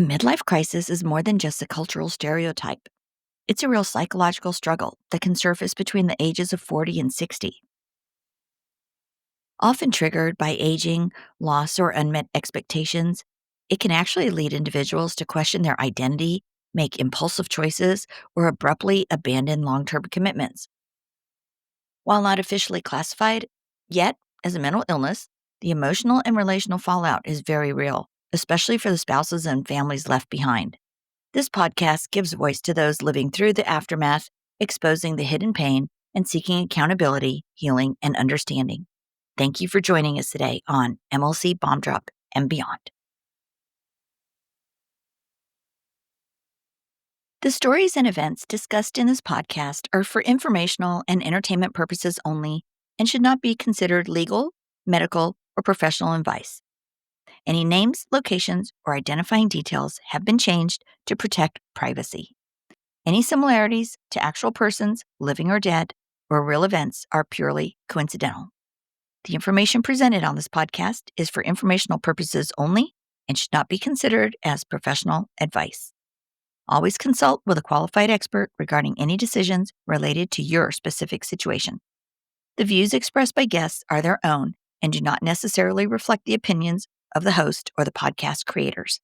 A midlife crisis is more than just a cultural stereotype. It's a real psychological struggle that can surface between the ages of 40 and 60. Often triggered by aging, loss, or unmet expectations, it can actually lead individuals to question their identity, make impulsive choices, or abruptly abandon long term commitments. While not officially classified yet as a mental illness, the emotional and relational fallout is very real, especially for the spouses and families left behind. This podcast gives voice to those living through the aftermath, exposing the hidden pain, and seeking accountability, healing, and understanding. Thank you for joining us today on MLC Bomb Drop and Beyond. The stories and events discussed in this podcast are for informational and entertainment purposes only and should not be considered legal, medical, or professional advice. Any names, locations, or identifying details have been changed to protect privacy. Any similarities to actual persons, living or dead, or real events are purely coincidental. The information presented on this podcast is for informational purposes only and should not be considered as professional advice. Always consult with a qualified expert regarding any decisions related to your specific situation. The views expressed by guests are their own and do not necessarily reflect the opinions of the host or the podcast creators.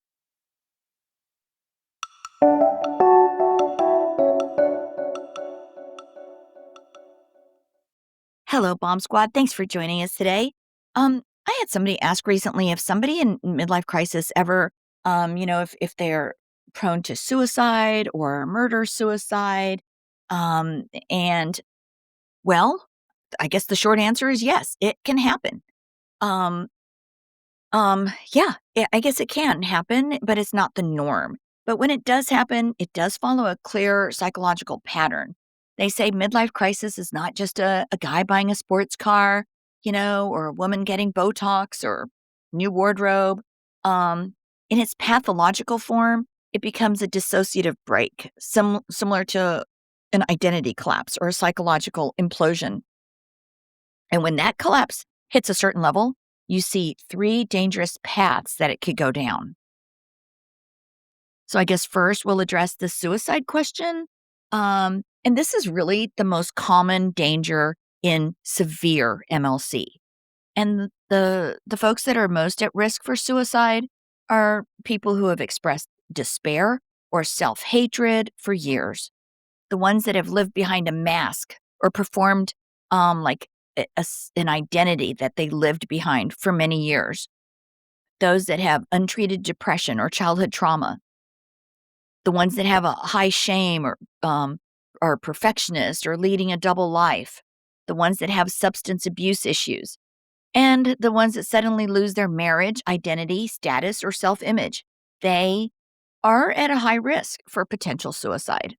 Hello, Bomb Squad. Thanks for joining us today. I had somebody ask recently if somebody in midlife crisis ever, if they're prone to suicide or murder suicide. And well, I guess the short answer is yes, it can happen. Um, yeah, I guess it can happen, but it's not the norm. But when it does happen, it does follow a clear psychological pattern. They say midlife crisis is not just a guy buying a sports car, or a woman getting Botox or new wardrobe. In its pathological form, it becomes a dissociative break, similar to an identity collapse or a psychological implosion. And when that collapse hits a certain level, you see three dangerous paths that it could go down. So I guess first we'll address the suicide question. And this is really the most common danger in severe MLC. And the folks that are most at risk for suicide are people who have expressed despair or self-hatred for years. The ones that have lived behind a mask or performed like an identity that they lived behind for many years. Those that have untreated depression or childhood trauma. The ones that have a high shame or are perfectionist or leading a double life. The ones that have substance abuse issues. And the ones that suddenly lose their marriage, identity, status, or self-image. They are at a high risk for potential suicide.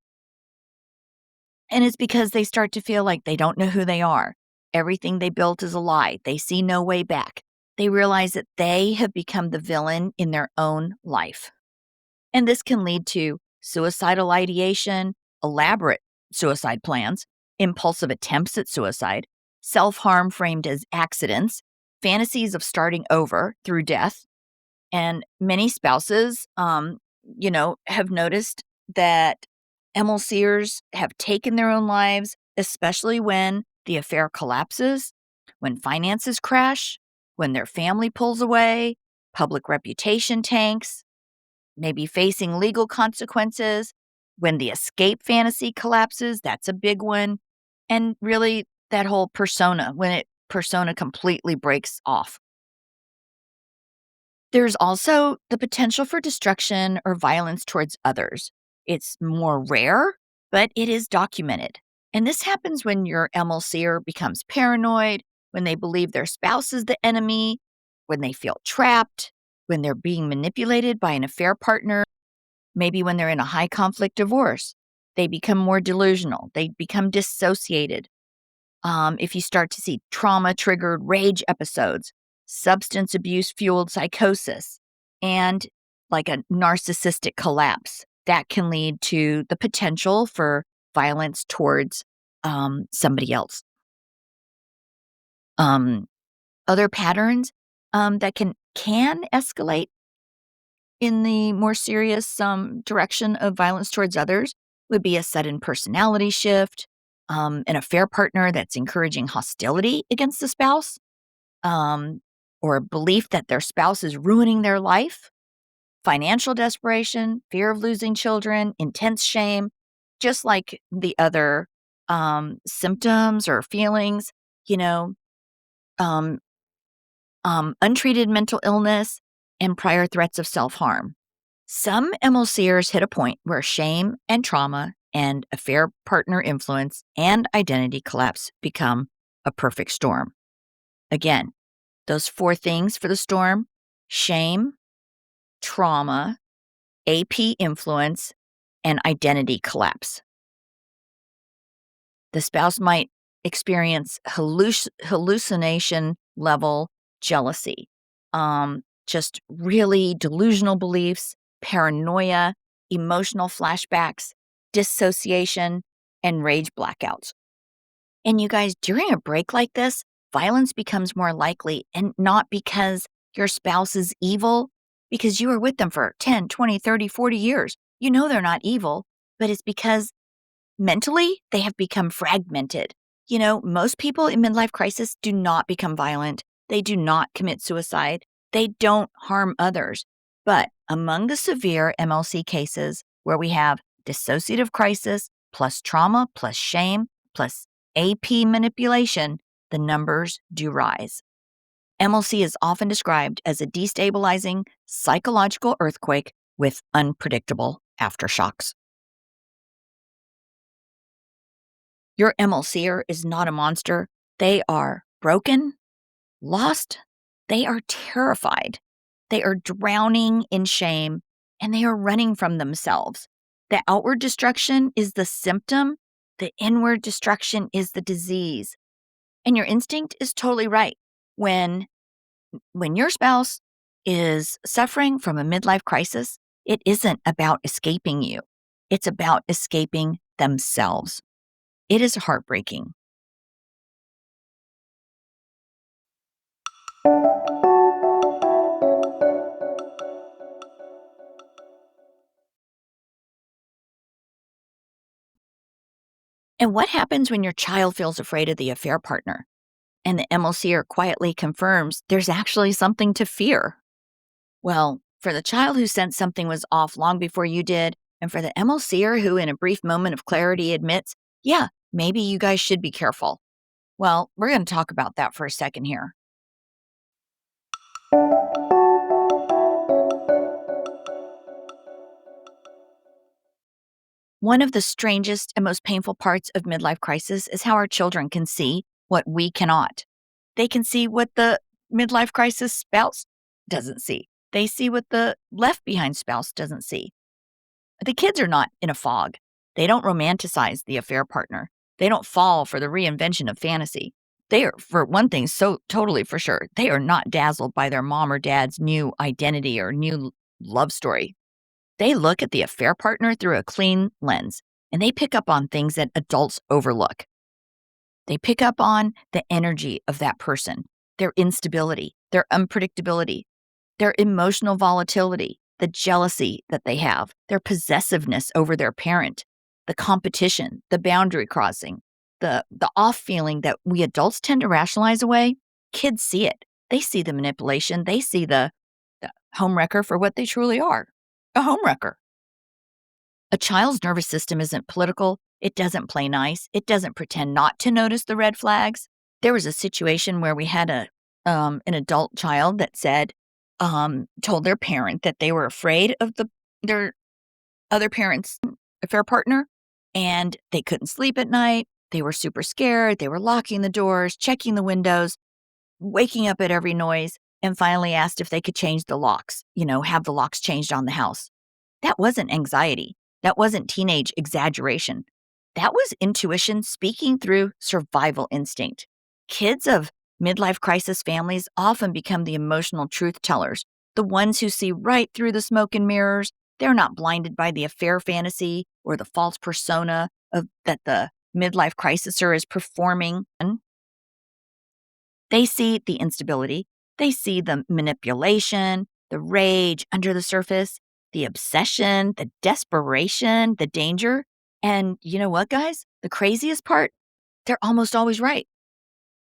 And it's because they start to feel like they don't know who they are. Everything they built is a lie. They see no way back. They realize that they have become the villain in their own life. And this can lead to suicidal ideation, elaborate suicide plans, impulsive attempts at suicide, self-harm framed as accidents, fantasies of starting over through death. And many spouses, have noticed that MLCers have taken their own lives, especially when the affair collapses, when finances crash, when their family pulls away, public reputation tanks, maybe facing legal consequences, when the escape fantasy collapses, that's a big one, and really that whole persona, when persona completely breaks off. There's also the potential for destruction or violence towards others. It's more rare, but it is documented. And this happens when your MLCer becomes paranoid, when they believe their spouse is the enemy, when they feel trapped, when they're being manipulated by an affair partner, maybe when they're in a high conflict divorce. They become more delusional, they become dissociated. If you start to see trauma triggered rage episodes, substance abuse fueled psychosis, and like a narcissistic collapse, that can lead to the potential for violence towards somebody else. Other patterns that can escalate in the more serious direction of violence towards others would be a sudden personality shift, an affair partner that's encouraging hostility against the spouse, um, or a belief that their spouse is ruining their life, financial desperation, fear of losing children, intense shame, just like the other symptoms or feelings, you know, um, untreated mental illness, and prior threats of self harm. Some MLCers hit a point where shame and trauma and affair partner influence and identity collapse become a perfect storm. Again, those four things for the storm: shame, trauma, AP influence, and identity collapse. The spouse might experience hallucination level jealousy, just really delusional beliefs, paranoia, emotional flashbacks, dissociation, and rage blackouts. And you guys, during a break like this, violence becomes more likely, and not because your spouse is evil, because you were with them for 10, 20, 30, 40 years. You know they're not evil, but it's because mentally they have become fragmented. Most people in midlife crisis do not become violent. They do not commit suicide. They don't harm others. But among the severe MLC cases where we have dissociative crisis plus trauma plus shame plus AP manipulation, the numbers do rise. MLC is often described as a destabilizing psychological earthquake with unpredictable aftershocks. Your MLCer is not a monster. They are broken, lost, they are terrified, they are drowning in shame, and they are running from themselves. The outward destruction is the symptom, the inward destruction is the disease. And your instinct is totally right. When your spouse is suffering from a midlife crisis, it isn't about escaping you. It's about escaping themselves. It is heartbreaking. And what happens when your child feels afraid of the affair partner and the MLCer quietly confirms there's actually something to fear? Well, for the child who sensed something was off long before you did, and for the MLCer who, in a brief moment of clarity, admits, yeah, maybe you guys should be careful. Well, we're going to talk about that for a second here. One of the strangest and most painful parts of midlife crisis is how our children can see what we cannot. They can see what the midlife crisis spouse doesn't see. They see what the left behind spouse doesn't see. The kids are not in a fog. They don't romanticize the affair partner. They don't fall for the reinvention of fantasy. They are, for one thing, so totally for sure, they are not dazzled by their mom or dad's new identity or new love story. They look at the affair partner through a clean lens, and they pick up on things that adults overlook. They pick up on the energy of that person, their instability, their unpredictability, their emotional volatility, the jealousy that they have, their possessiveness over their parent, the competition, the boundary crossing, the off feeling that we adults tend to rationalize away. Kids see it. They see the manipulation. They see the homewrecker for what they truly are, a homewrecker. A child's nervous system isn't political. It doesn't play nice. It doesn't pretend not to notice the red flags. There was a situation where we had an adult child that said, told their parent that they were afraid of their other parent's affair partner, and they couldn't sleep at night. They were super scared. They were locking the doors, checking the windows, waking up at every noise, and finally asked if they could change the locks, have the locks changed on the house. That wasn't anxiety. That wasn't teenage exaggeration. That was intuition speaking through survival instinct. Kids of midlife crisis families often become the emotional truth tellers, the ones who see right through the smoke and mirrors. They're not blinded by the affair fantasy or the false persona that the midlife crisiser is performing. They see the instability. They see the manipulation. the rage under the surface, the obsession, the desperation, the danger. And you know what, guys? The craziest part? They're almost always right.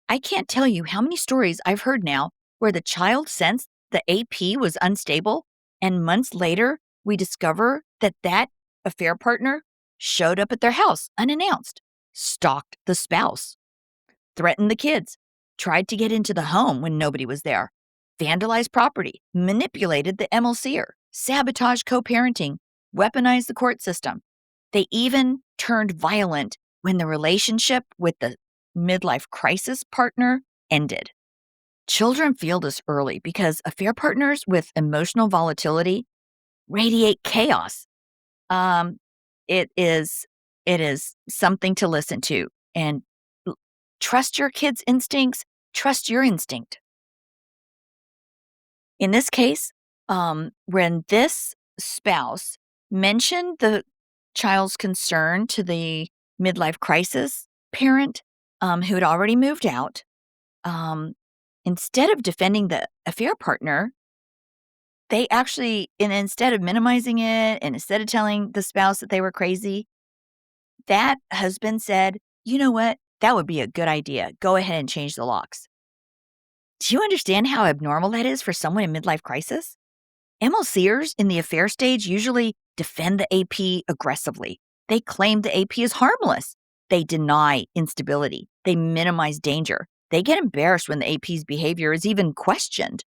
I can't tell you how many stories I've heard now where the child sensed the AP was unstable, and months later, we discover that that affair partner showed up at their house unannounced, stalked the spouse, threatened the kids, tried to get into the home when nobody was there, vandalized property, manipulated the MLCer, sabotaged co parenting, weaponized the court system. They even turned violent when the relationship with the midlife crisis partner ended. Children feel this early because affair partners with emotional volatility radiate chaos. Um, it is it is something to listen to, and l- trust your kid's instincts. Trust your instinct. In this case, when this spouse mentioned the child's concern to the midlife crisis parent who had already moved out, um, instead of defending the affair partner, they actually, and instead of minimizing it and instead of telling the spouse that they were crazy, that husband said, "You know what? That would be a good idea. Go ahead and change the locks." Do you understand how abnormal that is for someone in midlife crisis? MLCers in the affair stage usually defend the AP aggressively. They claim the AP is harmless. They deny instability. They minimize danger. They get embarrassed when the AP's behavior is even questioned.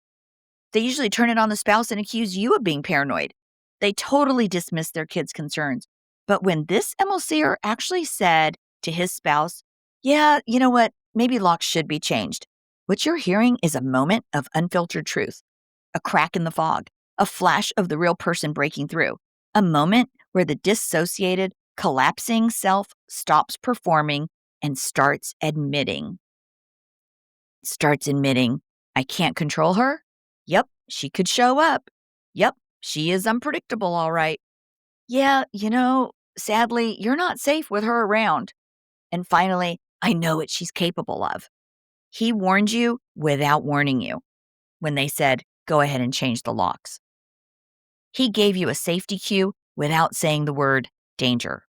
They usually turn it on the spouse and accuse you of being paranoid. They totally dismiss their kids' concerns. But when this MLCer actually said to his spouse, "Yeah, you know what? Maybe locks should be changed," what you're hearing is a moment of unfiltered truth, a crack in the fog, a flash of the real person breaking through, a moment where the dissociated, collapsing self stops performing and starts admitting, I can't control her. Yep, she could show up. Yep, she is unpredictable, all right. Yeah, sadly, you're not safe with her around. And finally, I know what she's capable of. He warned you without warning you when they said, go ahead and change the locks. He gave you a safety cue without saying the word danger.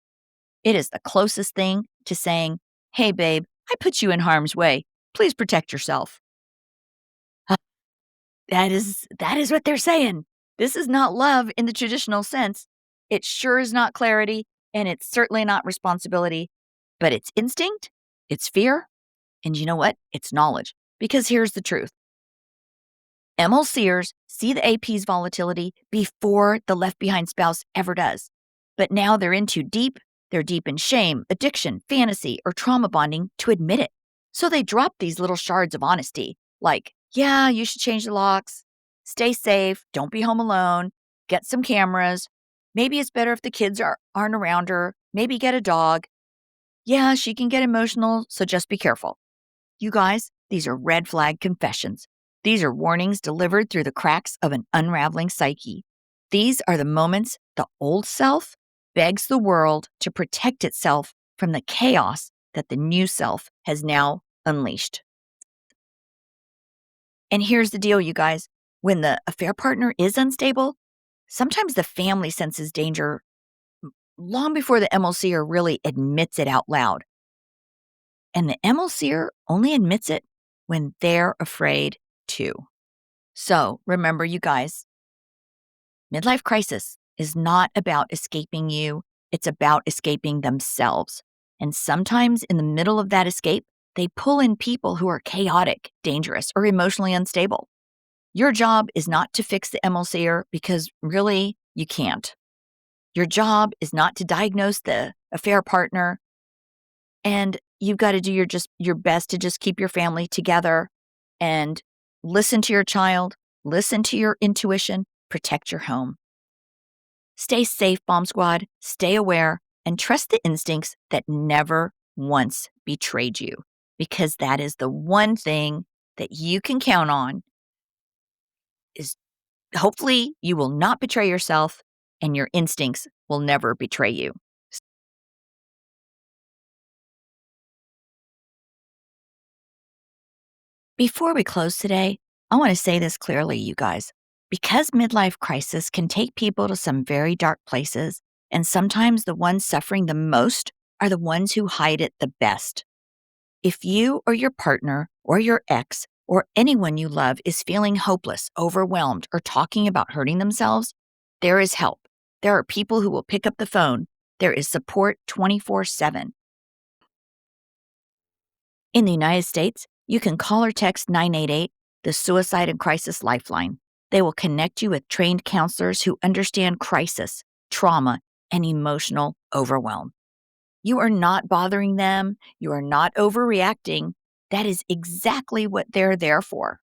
It is the closest thing to saying, hey, babe, I put you in harm's way. Please protect yourself. That is what they're saying. This is not love in the traditional sense. It sure is not clarity, and it's certainly not responsibility, but it's instinct, it's fear, and you know what? It's knowledge. Because here's the truth. MLCers see the AP's volatility before the left behind spouse ever does. But now they're in too deep. They're deep in shame, addiction, fantasy, or trauma bonding to admit it. So they drop these little shards of honesty, like, yeah, you should change the locks, stay safe, don't be home alone, get some cameras. Maybe it's better if the kids aren't around her. Maybe get a dog. Yeah, she can get emotional, so just be careful. You guys, these are red flag confessions. These are warnings delivered through the cracks of an unraveling psyche. These are the moments the old self begs the world to protect itself from the chaos that the new self has now unleashed. And here's the deal, you guys. When the affair partner is unstable, sometimes the family senses danger long before the MLCer really admits it out loud. And the MLCer only admits it when they're afraid too. So remember, you guys, midlife crisis is not about escaping you, it's about escaping themselves. And sometimes in the middle of that escape, they pull in people who are chaotic, dangerous, or emotionally unstable. Your job is not to fix the MLCer because really, you can't. Your job is not to diagnose the affair partner, and you've got to do your best to just keep your family together and listen to your child, listen to your intuition, protect your home. Stay safe, Bomb Squad. Stay aware and trust the instincts that never once betrayed you, because that is the one thing that you can count on is hopefully you will not betray yourself and your instincts will never betray you. Before we close today, I want to say this clearly, you guys. Because midlife crisis can take people to some very dark places, and sometimes the ones suffering the most are the ones who hide it the best. If you or your partner or your ex or anyone you love is feeling hopeless, overwhelmed, or talking about hurting themselves, there is help. There are people who will pick up the phone. There is support 24/7. In the United States, you can call or text 988, the Suicide and Crisis Lifeline. They will connect you with trained counselors who understand crisis, trauma, and emotional overwhelm. You are not bothering them. You are not overreacting. That is exactly what they're there for.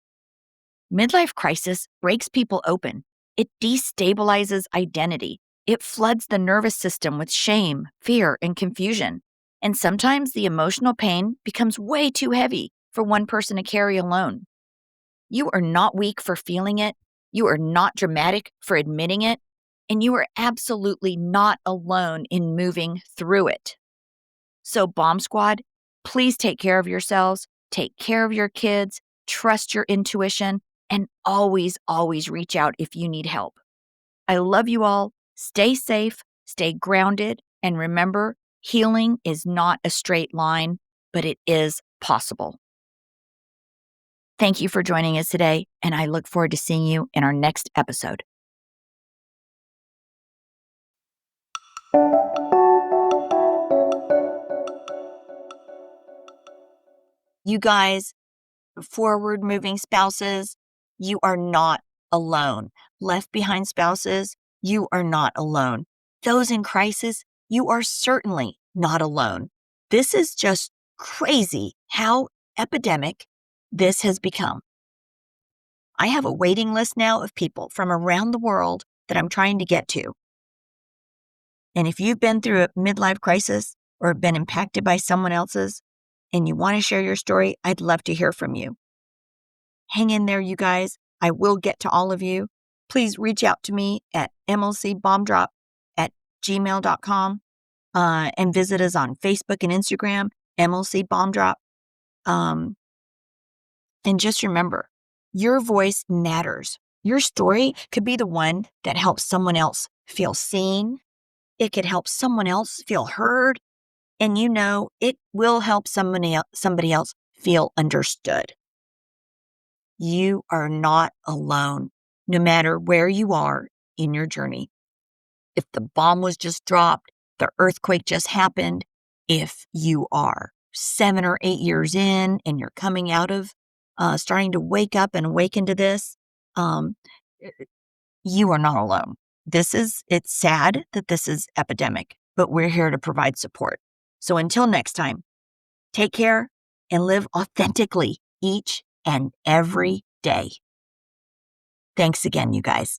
Midlife crisis breaks people open. It destabilizes identity. It floods the nervous system with shame, fear, and confusion. And sometimes the emotional pain becomes way too heavy for one person to carry alone. You are not weak for feeling it. You are not dramatic for admitting it. And you are absolutely not alone in moving through it. So, Bomb Squad, please take care of yourselves, take care of your kids, trust your intuition, and always, always reach out if you need help. I love you all. Stay safe, stay grounded, and remember, healing is not a straight line, but it is possible. Thank you for joining us today, and I look forward to seeing you in our next episode. You guys, forward moving spouses, you are not alone. Left behind spouses, you are not alone. Those in crisis, you are certainly not alone. This is just crazy how epidemic this has become. I have a waiting list now of people from around the world that I'm trying to get to. And if you've been through a midlife crisis or been impacted by someone else's and you want to share your story, I'd love to hear from you. Hang in there, you guys. I will get to all of you. Please reach out to me at mlcbombdrop@gmail.com and visit us on Facebook and Instagram, MLC Bombdrop. And just remember, your voice matters. Your story could be the one that helps someone else feel seen. It could help someone else feel heard. And you know, it will help somebody else feel understood. You are not alone, no matter where you are in your journey. If the bomb was just dropped, the earthquake just happened, if you are 7 or 8 years in and you're coming out of starting to wake up and awaken to this, um, you are not alone. It's sad that this is epidemic, but we're here to provide support. So until next time, take care and live authentically each and every day. Thanks again, you guys.